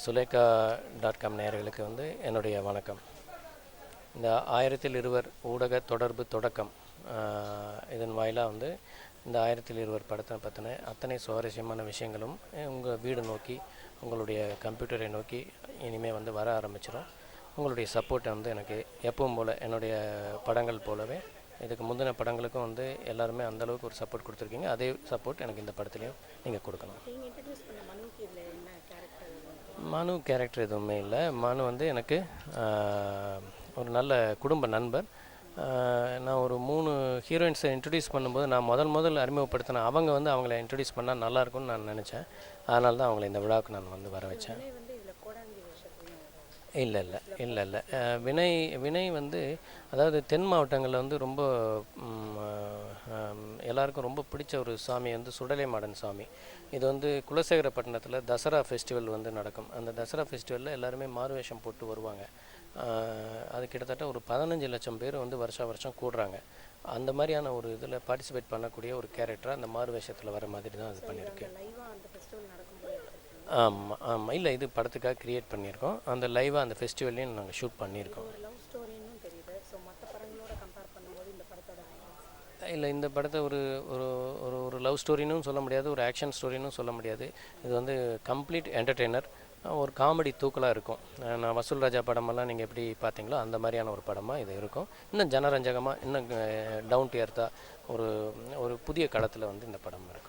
Sulekha .com நேயர்களுக்கு என்னுடைய வணக்கம். இந்த 1000 இருவர் ஊடக தொடர்பு தொடக்கம் இதன் வாயிலாக இந்த 1000 இருவர் படத்தை பற்றின அத்தனை சுவாரஸ்யமான விஷயங்களும் உங்கள் வீடு நோக்கி உங்களுடைய கம்ப்யூட்டரை நோக்கி இனிமேல் வர ஆரம்பிச்சிடும். உங்களுடைய சப்போர்ட்டை எனக்கு எப்பவும் போல் என்னுடைய படங்கள் போலவே இதுக்கு முந்தின படங்களுக்கும் எல்லாருமே அந்தளவுக்கு ஒரு சப்போர்ட் கொடுத்துருக்கீங்க. அதே சப்போர்ட் எனக்கு இந்த படத்துலையும் நீங்கள் கொடுக்கணும். மனு கேரக்டர் எதுவுமே இல்லை. மனு எனக்கு ஒரு நல்ல குடும்ப நண்பர். நான் ஒரு 3 ஹீரோயின்ஸை இன்ட்ரடியூஸ் பண்ணும்போது நான் முதல் அறிமுகப்படுத்தினேன். அவங்க அவங்கள இன்ட்ரடியூஸ் பண்ணால் நல்லாயிருக்கும்னு நான் நினச்சேன். அதனால தான் அவங்கள இந்த விழாவுக்கு நான் வர வச்சேன். இல்லை. வினய் அதாவது தென் மாவட்டங்களில் ரொம்ப எல்லாருக்கும் ரொம்ப பிடிச்ச ஒரு சாமி சுடலை மாடன் சாமி. இது குலசேகரப்பட்டினத்தில் தசரா ஃபெஸ்டிவல் நடக்கும். அந்த தசரா ஃபெஸ்டிவலில் எல்லாருமே மாறுவேஷம் போட்டு வருவாங்க. அது கிட்டத்தட்ட ஒரு 15 லட்சம் பேர் வருஷம் கூடுறாங்க. அந்த மாதிரியான ஒரு இதில் பார்ட்டிசிபேட் பண்ணக்கூடிய ஒரு கேரக்டராக அந்த மாறுவேஷத்தில் வர மாதிரி தான் அது பண்ணியிருக்கு. ஆமாம். இல்லை, இது படத்துக்காக க்ரியேட் பண்ணியிருக்கோம். அந்த லைவாக அந்த ஃபெஸ்டிவல்லையும் நாங்கள் ஷூட் பண்ணியிருக்கோம். இல்லை, இந்த படத்தை ஒரு ஒரு ஒரு லவ் ஸ்டோரின்னு சொல்ல முடியாது, ஒரு ஆக்ஷன் ஸ்டோரின்னு சொல்ல முடியாது. இது கம்ப்ளீட் என்டர்டெய்னர், ஒரு காமெடி தூக்கலாக இருக்கும். நான் வசூல் ராஜா படமெல்லாம் நீங்கள் எப்படி பார்த்தீங்களோ அந்த மாதிரியான ஒரு படமாக இது இருக்கும். இன்னும் ஜனரஞ்சகமாக, இன்னும் டவுன் டு எர்த்தாக ஒரு புதிய களத்தில் இந்த படம் இருக்கும்.